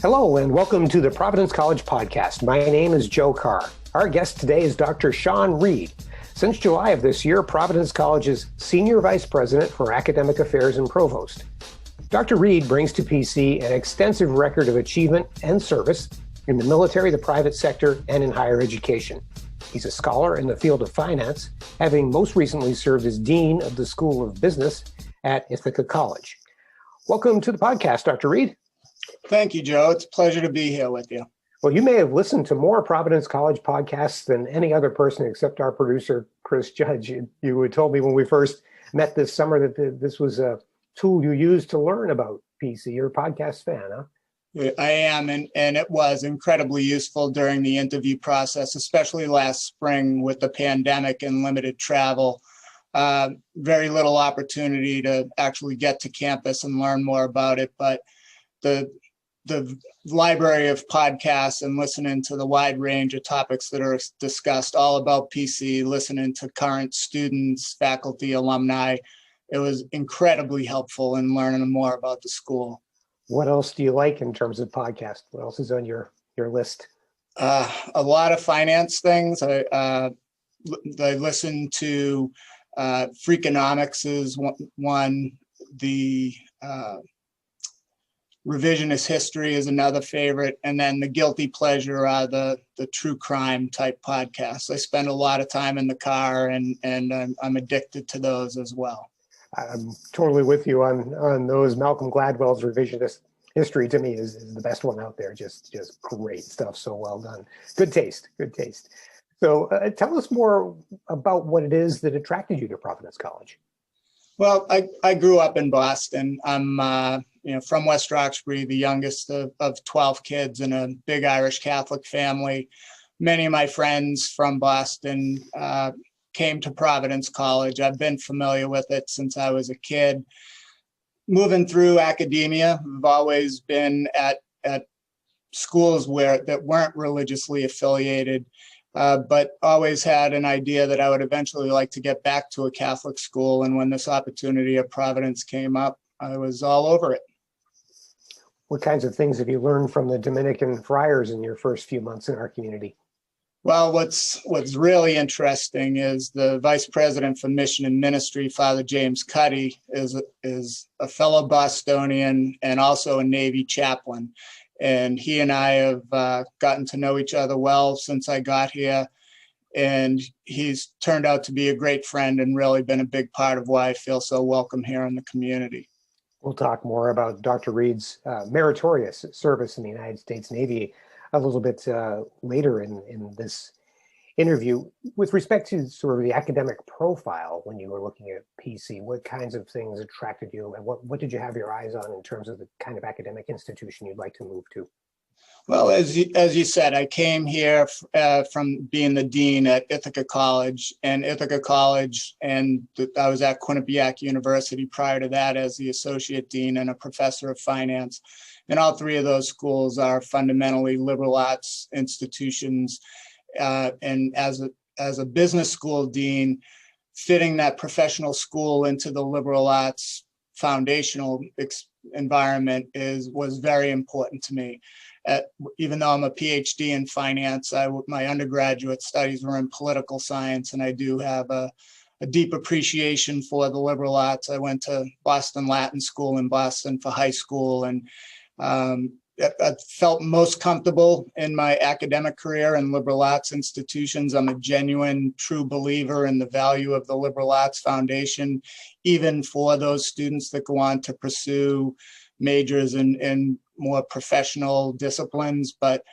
Hello and welcome to the Providence College Podcast. My name is Joe Carr. Our guest today is Dr. Sean Reid. Since July of this year, Providence College's Senior Vice President for Academic Affairs and Provost. Dr. Reid brings to PC an extensive record of achievement and service in the military, the private sector, and in higher education. He's a scholar in the field of finance, having most recently served as Dean of the School of Business at Ithaca College. Welcome to the podcast, Dr. Reid. Thank you, Joe. It's a pleasure to be here with you. Well, you may have listened to more Providence College podcasts than any other person except our producer, Chris Judge. You had told me when we first met this summer that this was a tool you used to learn about PC. You're a podcast fan, huh? I am, and it was incredibly useful during the interview process, especially last spring with the pandemic and limited travel. Very little opportunity to actually get to campus and learn more about it, but the library of podcasts and listening to the wide range of topics that are discussed all about PC, listening to current students, faculty, alumni, it was incredibly helpful in learning more about the school. What else do you like in terms of podcasts? What else is on your list? A lot of finance things. I listen to Freakonomics is one. The Revisionist History is another favorite. And then the guilty pleasure are the true crime type podcasts. I spend a lot of time in the car and I'm addicted to those as well. I'm totally with you on those. Malcolm Gladwell's Revisionist History to me is the best one out there. Just great stuff. So well done. Good taste. So tell us more about what it is that attracted you to Providence College. Well, I grew up in Boston. I'm from West Roxbury, the youngest of 12 kids in a big Irish Catholic family. Many of my friends from Boston came to Providence College. I've been familiar with it since I was a kid. Moving through academia, I've always been at schools that weren't religiously affiliated, but always had an idea that I would eventually like to get back to a Catholic school. And when this opportunity at Providence came up, I was all over it. What kinds of things have you learned from the Dominican friars in your first few months in our community? Well, what's really interesting is the Vice President for Mission and Ministry, Father James Cuddy, is a fellow Bostonian and also a Navy chaplain. And he and I have gotten to know each other well since I got here. And he's turned out to be a great friend and really been a big part of why I feel so welcome here in the community. We'll talk more about Dr. Reid's meritorious service in the United States Navy a little bit later in this interview. With respect to sort of the academic profile when you were looking at PC, what kinds of things attracted you and what did you have your eyes on in terms of the kind of academic institution you'd like to move to? Well, as you said, I came here from being the dean at Ithaca College, and I was at Quinnipiac University prior to that as the associate dean and a professor of finance. And all three of those schools are fundamentally liberal arts institutions. And as a business school dean, fitting that professional school into the liberal arts foundational environment was very important to me. Even though I'm a PhD in finance, my undergraduate studies were in political science, and I do have a deep appreciation for the liberal arts. I went to Boston Latin School in Boston for high school, and I felt most comfortable in my academic career in liberal arts institutions. I'm a genuine, true believer in the value of the liberal arts foundation, even for those students that go on to pursue majors in more professional disciplines. But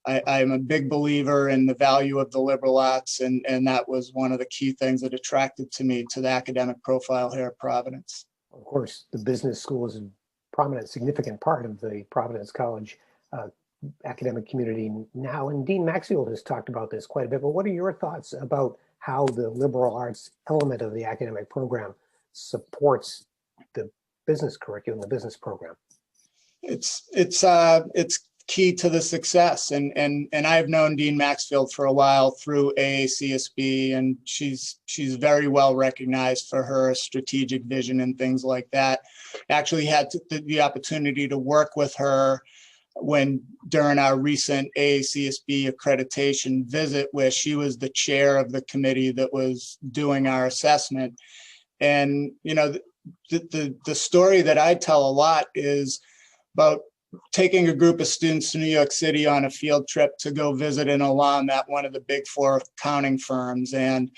I'm a big believer in the value of the liberal arts, and that was one of the key things that attracted to me to the academic profile here at Providence. Of course, the business school is a prominent, significant part of the Providence College academic community now, and Dean Maxfield has talked about this quite a bit, but what are your thoughts about how the liberal arts element of the academic program supports the business curriculum, the business program? It's key to the success. And I've known Dean Maxfield for a while through AACSB, and she's very well recognized for her strategic vision and things like that. Actually had the opportunity to work with her during our recent AACSB accreditation visit, where she was the chair of the committee that was doing our assessment. And, the story that I tell a lot is about taking a group of students to New York City on a field trip to go visit an alum at one of the big four accounting firms. And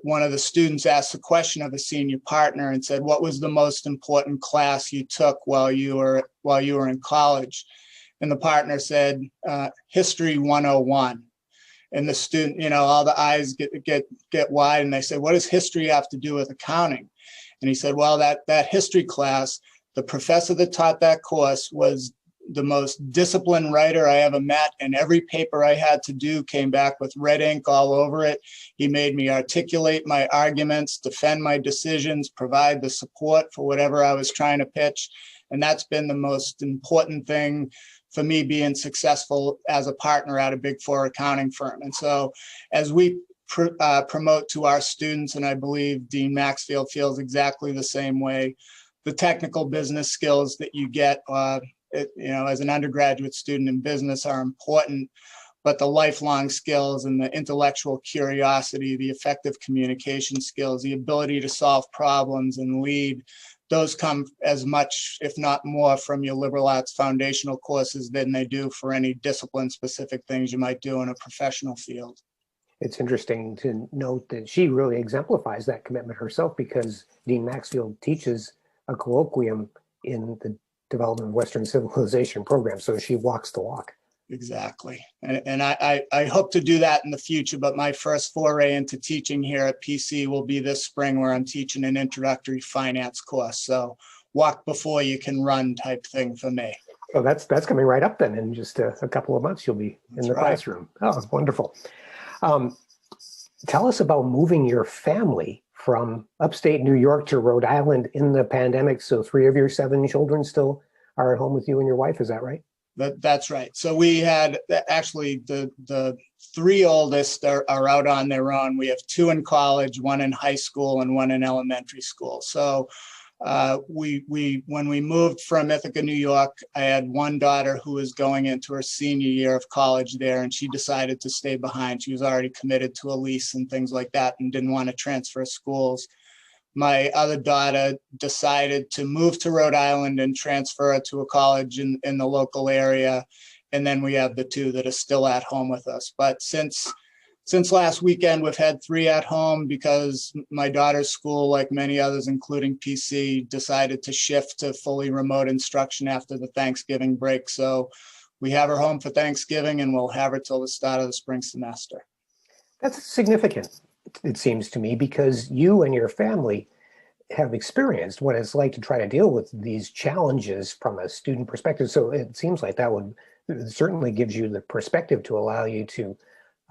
one of the students asked the question of a senior partner and said, "What was the most important class you took while you were in college?" And the partner said, "History 101." And the student, all the eyes get wide, and they say, "What does history have to do with accounting?" And he said, "Well, that history class, the professor that taught that course was the most disciplined writer I ever met, and every paper I had to do came back with red ink all over it. He made me articulate my arguments, defend my decisions, provide the support for whatever I was trying to pitch. And that's been the most important thing for me being successful as a partner at a big four accounting firm." And so as we promote to our students, and I believe Dean Maxfield feels exactly the same way, the technical business skills that you get as an undergraduate student in business are important, but the lifelong skills and the intellectual curiosity, the effective communication skills, the ability to solve problems and lead, those come as much, if not more, from your liberal arts foundational courses than they do for any discipline-specific things you might do in a professional field. It's interesting to note that she really exemplifies that commitment herself, because Dean Maxfield teaches a colloquium in the Development of Western Civilization program, so she walks the walk. Exactly. And I hope to do that in the future, but my first foray into teaching here at PC will be this spring, where I'm teaching an introductory finance course. So walk before you can run type thing for me. Oh, that's coming right up then. In just a couple of months, you'll be in the classroom. Oh, it's wonderful. Tell us about moving your family from upstate New York to Rhode Island in the pandemic. So 3 of your 7 children still are at home with you and your wife. Is that right? That's right. So we had actually the 3 oldest are out on their own. We have 2 in college, 1 in high school, and 1 in elementary school. So when we moved from Ithaca, New York, I had 1 daughter who was going into her senior year of college there, and she decided to stay behind. She was already committed to a lease and things like that and didn't want to transfer schools. My other daughter decided to move to Rhode Island and transfer to a college in the local area. And then we have the 2 that are still at home with us. But since last weekend, we've had 3 at home because my daughter's school, like many others, including PC, decided to shift to fully remote instruction after the Thanksgiving break. So we have her home for Thanksgiving, and we'll have her till the start of the spring semester. That's significant, it seems to me, because you and your family have experienced what it's like to try to deal with these challenges from a student perspective. So it seems like that would certainly gives you the perspective to allow you to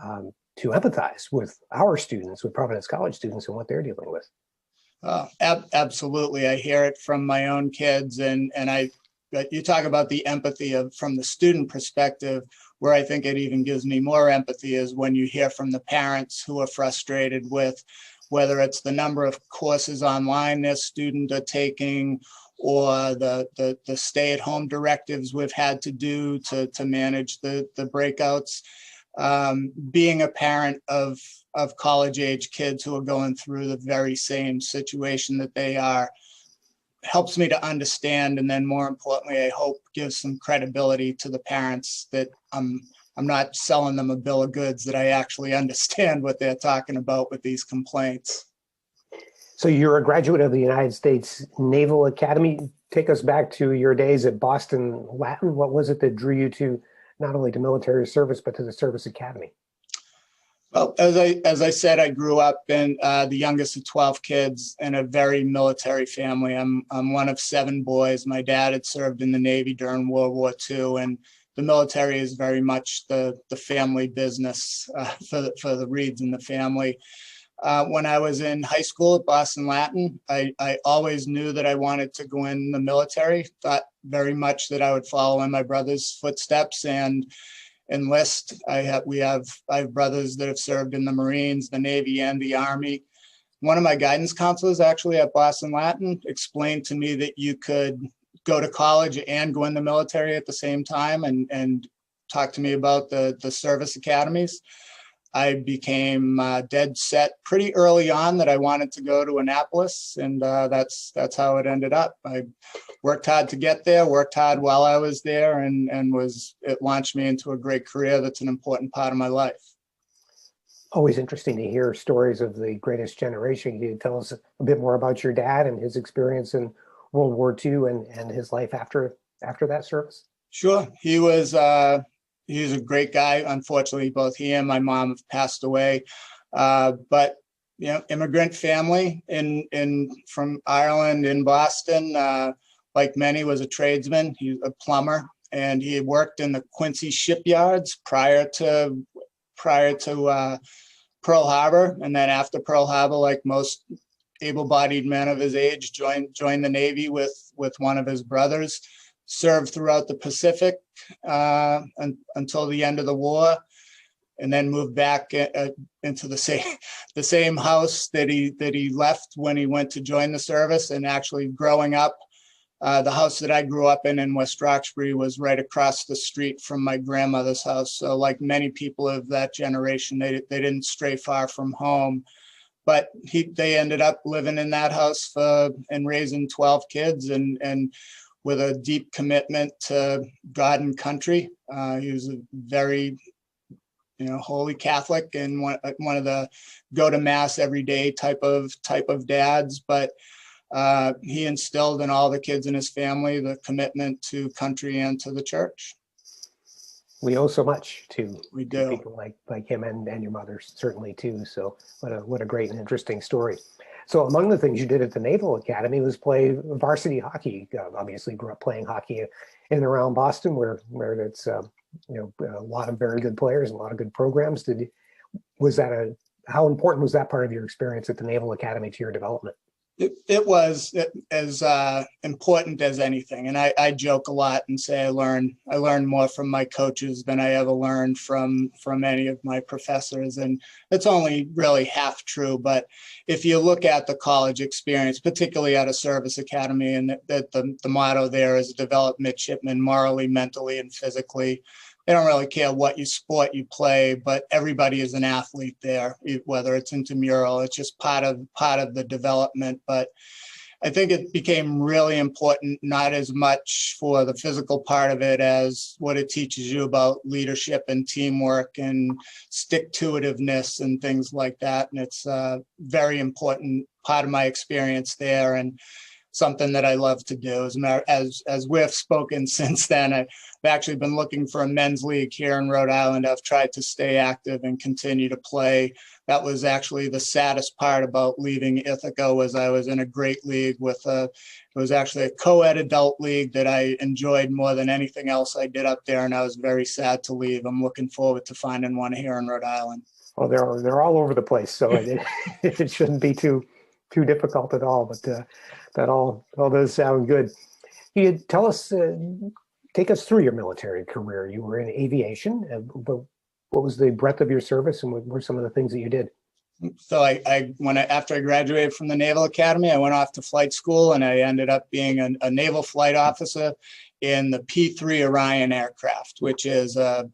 empathize with our students, with Providence College students, and what they're dealing with. Absolutely. I hear it from my own kids. And you talk about the empathy from the student perspective. Where I think it even gives me more empathy is when you hear from the parents who are frustrated with whether it's the number of courses online their students are taking, or the stay-at-home directives we've had to do to manage the breakouts. Being a parent of college-age kids who are going through the very same situation that they are helps me to understand, and then more importantly, I hope gives some credibility to the parents that I'm not selling them a bill of goods, that I actually understand what they're talking about with these complaints. So you're a graduate of the United States Naval Academy. Take us back to your days at Boston Latin. What was it that drew you to not only to military service, but to the service academy? Well, as I said, I grew up in the youngest of 12 kids in a very military family. I'm one of 7 boys. My dad had served in the Navy during World War II, and the military is very much the family business for the Reids in the family. When I was in high school at Boston Latin, I always knew that I wanted to go in the military. Thought very much that I would follow in my brother's footsteps and enlist. I have brothers that have served in the Marines, the Navy, and the Army. One of my guidance counselors actually at Boston Latin explained to me that you could go to college and go in the military at the same time and talk to me about the service academies. I became dead set pretty early on that I wanted to go to Annapolis, and that's how it ended up. I worked hard to get there, worked hard while I was there, and it launched me into a great career that's an important part of my life. Always interesting to hear stories of the greatest generation. Can you tell us a bit more about your dad and his experience in World War II and his life after that service? Sure. He was a great guy. Unfortunately, both he and my mom have passed away. But immigrant family from Ireland in Boston. Like many, was a tradesman. He was a plumber, and he had worked in the Quincy shipyards prior to Pearl Harbor. And then after Pearl Harbor, like most able-bodied men of his age, joined the Navy with one of his brothers, served throughout the Pacific until the end of the war, and then moved back into the same house that he left when he went to join the service. And actually growing up, the house that I grew up in West Roxbury was right across the street from my grandmother's house. So like many people of that generation, they didn't stray far from home. But they ended up living in that house and raising 12 kids and with a deep commitment to God and country. He was a very holy Catholic and one of the go to mass every day type of dads. But he instilled in all the kids in his family the commitment to country and to the church. We owe so much to do. People like him and your mother certainly too. So what a great and interesting story. So among the things you did at the Naval Academy was play varsity hockey. Obviously grew up playing hockey in and around Boston, where it's a lot of very good players, and a lot of good programs. How important was that part of your experience at the Naval Academy to your development? It was as important as anything. And I joke a lot and say I learned more from my coaches than I ever learned from any of my professors. And it's only really half true. But if you look at the college experience, particularly at a service academy, and that the motto there is develop midshipmen morally, mentally, and physically. They don't really care what sport you play, but everybody is an athlete there, whether it's intramural. It's just part of the development. But I think it became really important, not as much for the physical part of it as what it teaches you about leadership and teamwork and stick-to-itiveness and things like that. And it's a very important part of my experience there, and something that I love to do. As we've spoken since then, I've actually been looking for a men's league here in Rhode Island. I've tried to stay active and continue to play. That was actually the saddest part about leaving Ithaca, was I was in a great league it was actually a co-ed adult league that I enjoyed more than anything else I did up there, and I was very sad to leave. I'm looking forward to finding one here in Rhode Island. Well, they're all over the place, so it shouldn't be too difficult at all. But that all does sound good. You tell us, take us through your military career. You were in aviation, but what was the breadth of your service, and what were some of the things that you did? So after I graduated from the Naval Academy, I went off to flight school, and I ended up being a naval flight officer in the P-3 Orion aircraft, which is a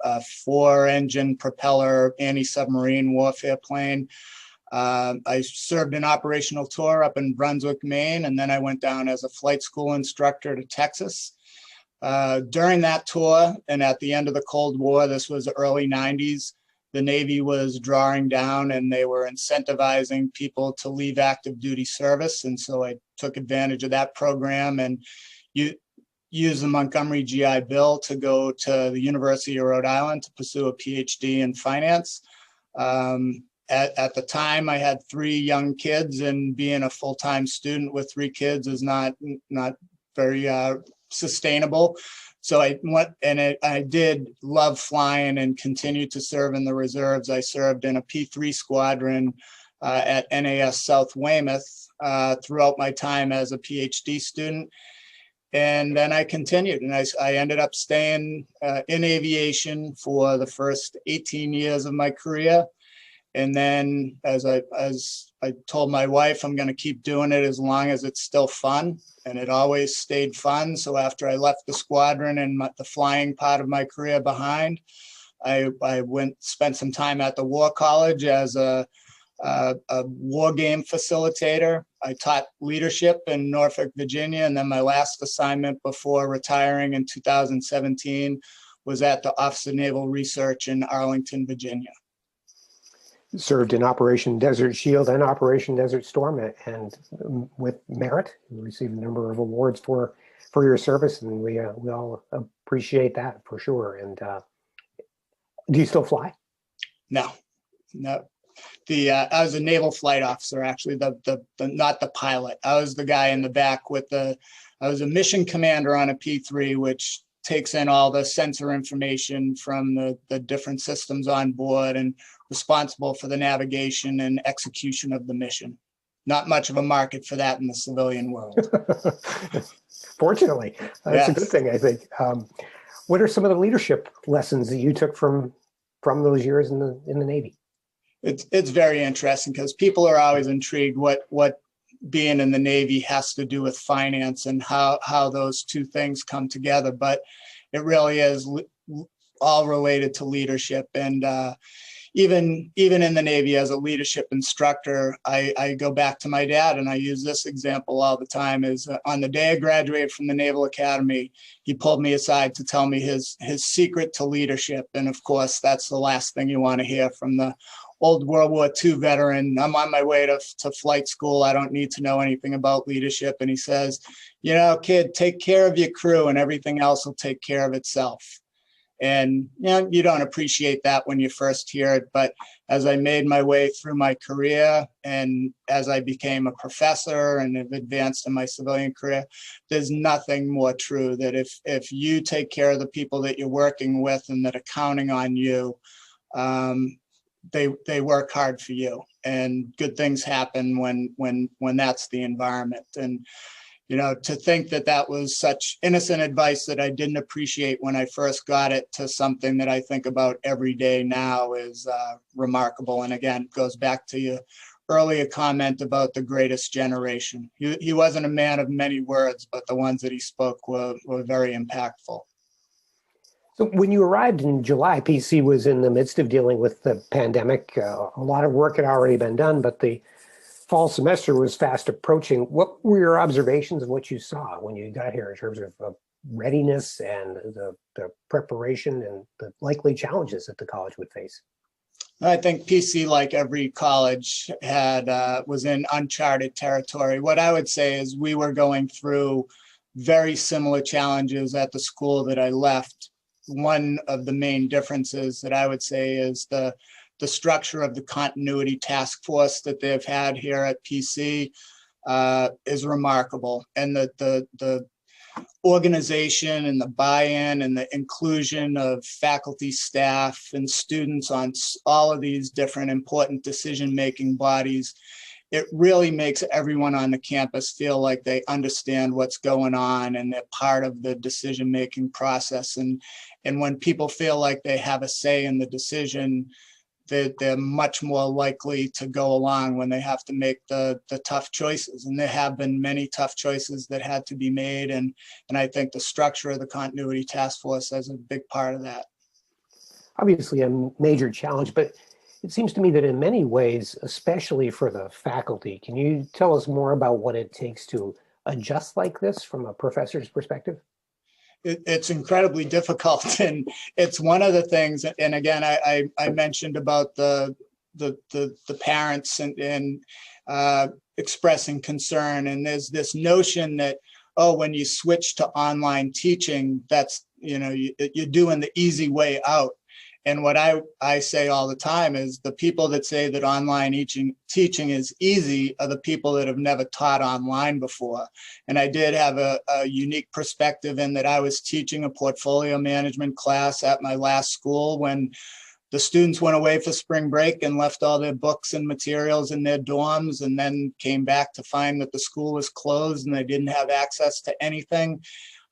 4-engine propeller anti-submarine warfare plane. I served an operational tour up in Brunswick, Maine, and then I went down as a flight school instructor to Texas. During that tour, and at the end of the Cold War, this was the early 90s, the Navy was drawing down and they were incentivizing people to leave active duty service. And so I took advantage of that program and used the Montgomery GI Bill to go to the University of Rhode Island to pursue a PhD in finance. At the time, I had 3 young kids, and being a full-time student with 3 kids is not very sustainable. So I did love flying and continued to serve in the reserves. I served in a P-3 squadron at NAS South Weymouth throughout my time as a PhD student. And then I continued, and I ended up staying in aviation for the first 18 years of my career. And then as I told my wife, I'm going to keep doing it as long as it's still fun. And it always stayed fun. So after I left the squadron and the flying part of my career behind, I spent some time at the War College as a war game facilitator. I taught leadership in Norfolk, Virginia. And then my last assignment before retiring in 2017 was at the Office of Naval Research in Arlington, Virginia. Served in Operation Desert Shield and Operation Desert Storm, and with merit, you received a number of awards for your service, and we all appreciate that for sure. And do you still fly? No. I was a naval flight officer, actually, the not the pilot. I was the guy in the back I was a mission commander on a P3, which takes in all the sensor information from the different systems on board and responsible for the navigation and execution of the mission. Not much of a market for that in the civilian world. Fortunately, that's a good thing, I think. What are some of the leadership lessons that you took from those years in the Navy? It's very interesting because people are always intrigued what being in the Navy has to do with finance and how those two things come together. But it really is all related to leadership. And even in the Navy as a leadership instructor, I go back to my dad, and I use this example all the time. Is on the day I graduated from the Naval Academy, he pulled me aside to tell me his secret to leadership. And of course, that's the last thing you want to hear from the old World War II veteran. I'm on my way to flight school. I don't need to know anything about leadership. And he says, kid, take care of your crew and everything else will take care of itself. And you don't appreciate that when you first hear it. But as I made my way through my career and as I became a professor and have advanced in my civilian career, there's nothing more true that if you take care of the people that you're working with and that are counting on you, they work hard for you, and good things happen when that's the environment. And to think that was such innocent advice that I didn't appreciate when I first got it to something that I think about every day now is remarkable. And again, it goes back to your earlier comment about the greatest generation. He wasn't a man of many words, but the ones that he spoke were very impactful. So when you arrived in July, PC was in the midst of dealing with the pandemic. A lot of work had already been done, but the fall semester was fast approaching. What were your observations of what you saw when you got here in terms of readiness and the preparation and the likely challenges that the college would face? I think PC, like every college, was in uncharted territory. What I would say is we were going through very similar challenges at the school that I left. One of the main differences that I would say is the structure of the continuity task force that they've had here at PC is remarkable. And the organization and the buy-in and the inclusion of faculty, staff, and students on all of these different important decision-making bodies, it really makes everyone on the campus feel like they understand what's going on and they're part of the decision-making process. And when people feel like they have a say in the decision, they're much more likely to go along when they have to make the tough choices. And there have been many tough choices that had to be made. And I think the structure of the continuity task force is a big part of that. Obviously a major challenge, but it seems to me that in many ways, especially for the faculty, can you tell us more about what it takes to adjust like this from a professor's perspective? It's incredibly difficult, and it's one of the things. And again, I mentioned about the parents and expressing concern. And there's this notion that when you switch to online teaching, that's you're doing the easy way out. And what I say all the time is the people that say that online teaching is easy are the people that have never taught online before. And I did have a unique perspective in that I was teaching a portfolio management class at my last school when the students went away for spring break and left all their books and materials in their dorms, and then came back to find that the school was closed and they didn't have access to anything.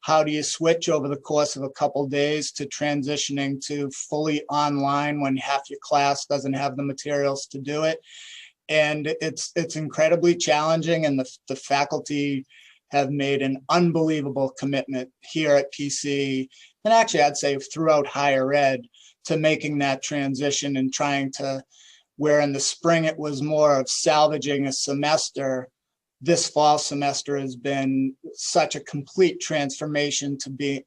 how do you switch over the course of a couple days to transitioning to fully online when half your class doesn't have the materials to do it. And it's incredibly challenging, and the faculty have made an unbelievable commitment here at PC, and actually I'd say throughout higher ed, to making that transition and trying to, where in the spring it was more of salvaging a semester, this fall semester has been such a complete transformation to be,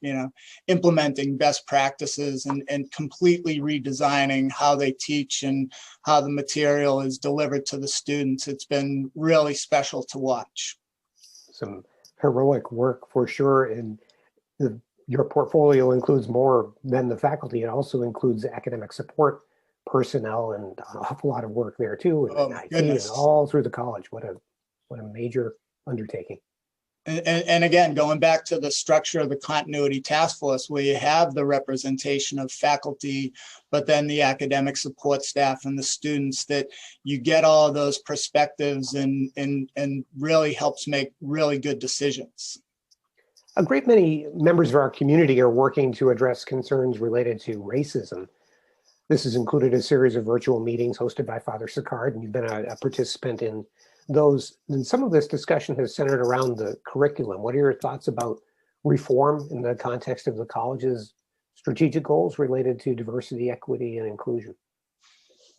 implementing best practices and completely redesigning how they teach and how the material is delivered to the students. It's been really special to watch. Some heroic work for sure. And your portfolio includes more than the faculty. It also includes academic support personnel and an awful lot of work there too, and IT and all through the college. What a major undertaking. And again, going back to the structure of the continuity task force, where you have the representation of faculty, but then the academic support staff and the students, that you get all of those perspectives and really helps make really good decisions. A great many members of our community are working to address concerns related to racism. This has included a series of virtual meetings hosted by Father Sicard, and you've been a participant in those. And some of this discussion has centered around the curriculum. What are your thoughts about reform in the context of the college's strategic goals related to diversity, equity, and inclusion?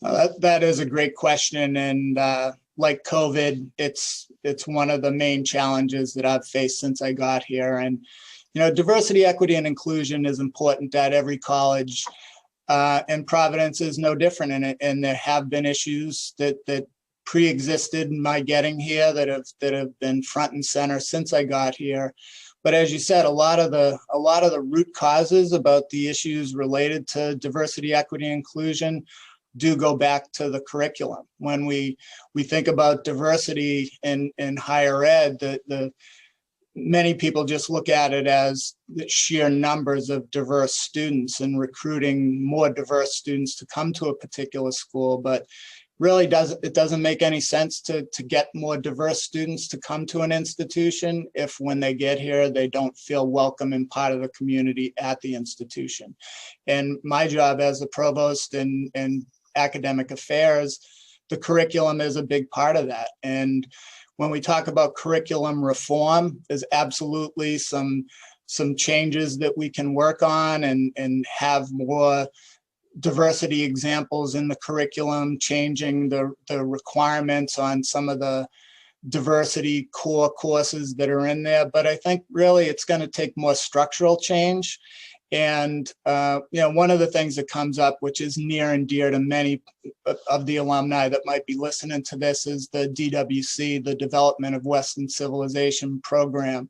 That is a great question. And like COVID, it's one of the main challenges that I've faced since I got here. And, diversity, equity, and inclusion is important at every college. And Providence is no different in it. And there have been issues that pre-existed in my getting here that have been front and center since I got here. But as you said, a lot of the root causes about the issues related to diversity, equity, and inclusion do go back to the curriculum. When we think about diversity in higher ed, the many people just look at it as the sheer numbers of diverse students and recruiting more diverse students to come to a particular school. But really it doesn't make any sense to get more diverse students to come to an institution if when they get here, they don't feel welcome and part of the community at the institution. And my job as the provost and academic affairs, the curriculum is a big part of that. And when we talk about curriculum reform, there's absolutely some changes that we can work on and have more diversity examples in the curriculum, changing the requirements on some of the diversity core courses that are in there. But I think really it's going to take more structural change. And, one of the things that comes up, which is near and dear to many of the alumni that might be listening to this, is the DWC, the Development of Western Civilization program.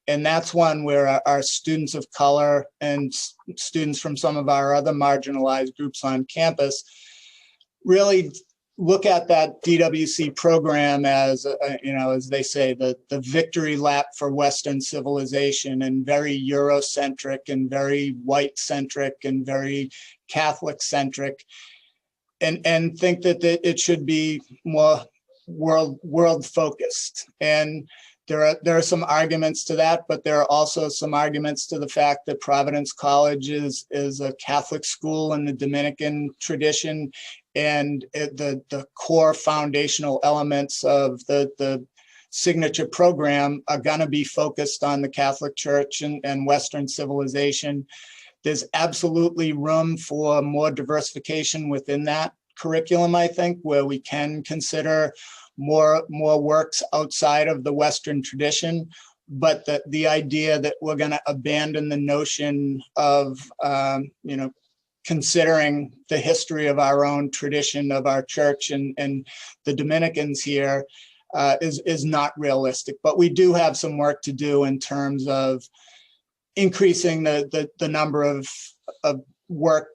And that's one where our students of color and students from some of our other marginalized groups on campus really look at that DWC program as, as they say, the victory lap for Western civilization, and very Eurocentric and very white-centric and very Catholic-centric, and think that it should be more world-focused. And there are some arguments to that, but there are also some arguments to the fact that Providence College is a Catholic school in the Dominican tradition, and the core foundational elements of the signature program are going to be focused on the Catholic Church and Western civilization. There's absolutely room for more diversification within that curriculum, I think, where we can consider more works outside of the Western tradition. But the idea that we're going to abandon the notion of, considering the history of our own tradition of our church and the Dominicans here is not realistic. But we do have some work to do in terms of increasing the number of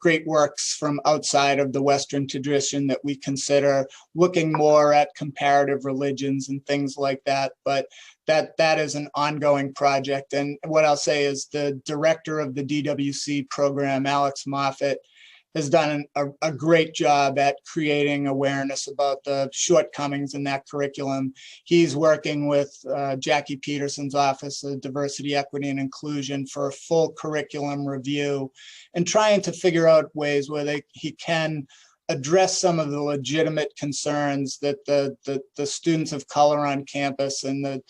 great works from outside of the Western tradition that we consider, looking more at comparative religions and things like that. But that is an ongoing project. And what I'll say is the director of the DWC program, Alex Moffett, has done a great job at creating awareness about the shortcomings in that curriculum. He's working with Jackie Peterson's Office of Diversity, Equity, and Inclusion for a full curriculum review and trying to figure out ways where he can address some of the legitimate concerns that the students of color on campus and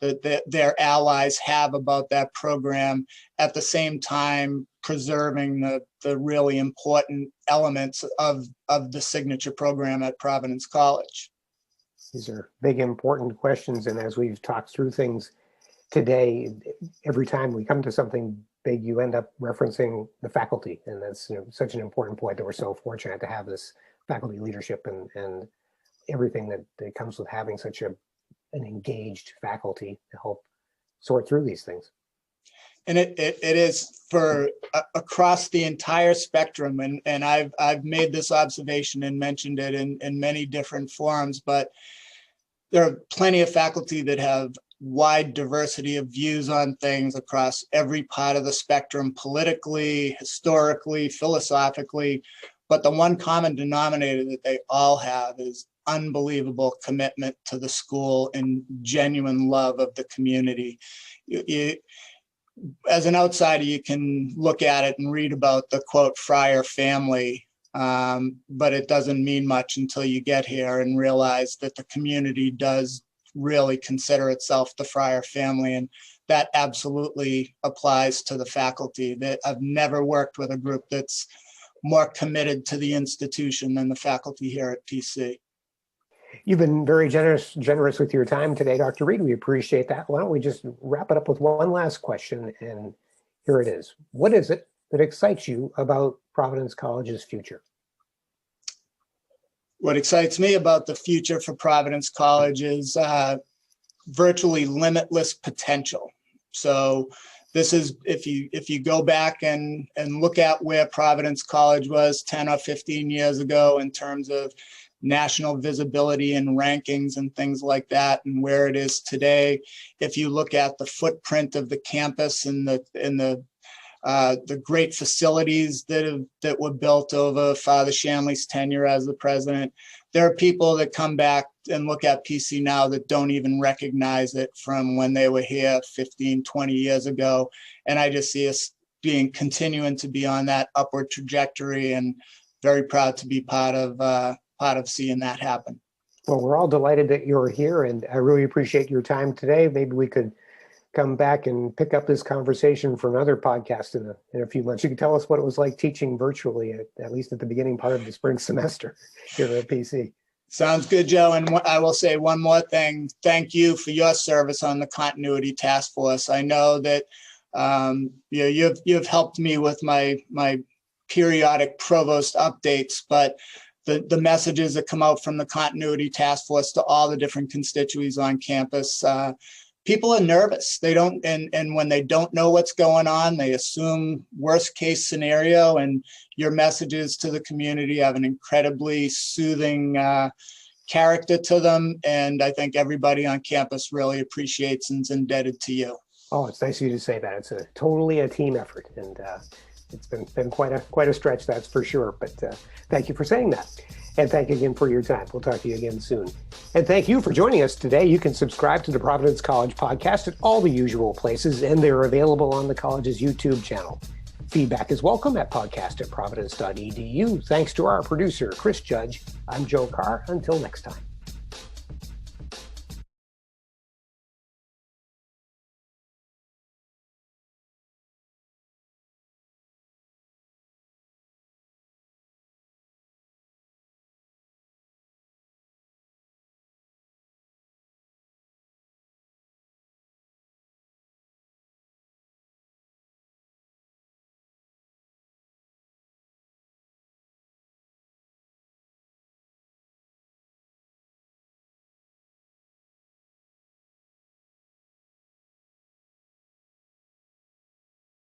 their allies have about that program, at the same time preserving the really important elements of the signature program at Providence College. These are big, important questions. And as we've talked through things today, every time we come to something big, you end up referencing the faculty. And that's such an important point that we're so fortunate to have this faculty leadership and everything that comes with having such an engaged faculty to help sort through these things. And it is for across the entire spectrum. And I've made this observation and mentioned it in many different forums, but there are plenty of faculty that have wide diversity of views on things across every part of the spectrum, politically, historically, philosophically. But the one common denominator that they all have is unbelievable commitment to the school and genuine love of the community. As an outsider, you can look at it and read about the quote Friar family, but it doesn't mean much until you get here and realize that the community does really consider itself the Friar family. And that absolutely applies to the faculty. That I've never worked with a group that's more committed to the institution than the faculty here at PC. You've been very generous with your time today, Dr. Reid. We appreciate that. Why don't we just wrap it up with one last question, and here it is. What is it that excites you about Providence College's future? What excites me about the future for Providence College is virtually limitless potential. So this is, if you go back and look at where Providence College was 10 or 15 years ago in terms of national visibility and rankings and things like that, and where it is today. If you look at the footprint of the campus and the great facilities that were built over Father Shanley's tenure as the president, there are people that come back and look at PC now that don't even recognize it from when they were here 15, 20 years ago. And I just see us continuing to be on that upward trajectory, and very proud to be part of seeing that happen. Well, we're all delighted that you're here, and I really appreciate your time today. Maybe we could come back and pick up this conversation for another podcast in a few months. You can tell us what it was like teaching virtually, at least at the beginning part of the spring semester here at PC. Sounds good, Joe. And I will say one more thing. Thank you for your service on the Continuity Task Force. I know that you've helped me with my periodic Provost updates, but the messages that come out from the Continuity Task Force to all the different constituents on campus, people are nervous. They don't, and when they don't know what's going on, they assume worst case scenario, and your messages to the community have an incredibly soothing character to them. And I think everybody on campus really appreciates and is indebted to you. Oh, it's nice of you to say that. It's totally a team effort, and it's been quite a stretch, that's for sure. But thank you for saying that. And thank you again for your time. We'll talk to you again soon. And thank you for joining us today. You can subscribe to the Providence College podcast at all the usual places, and they're available on the college's YouTube channel. Feedback is welcome at podcast@providence.edu. Thanks to our producer, Chris Judge. I'm Joe Carr. Until next time.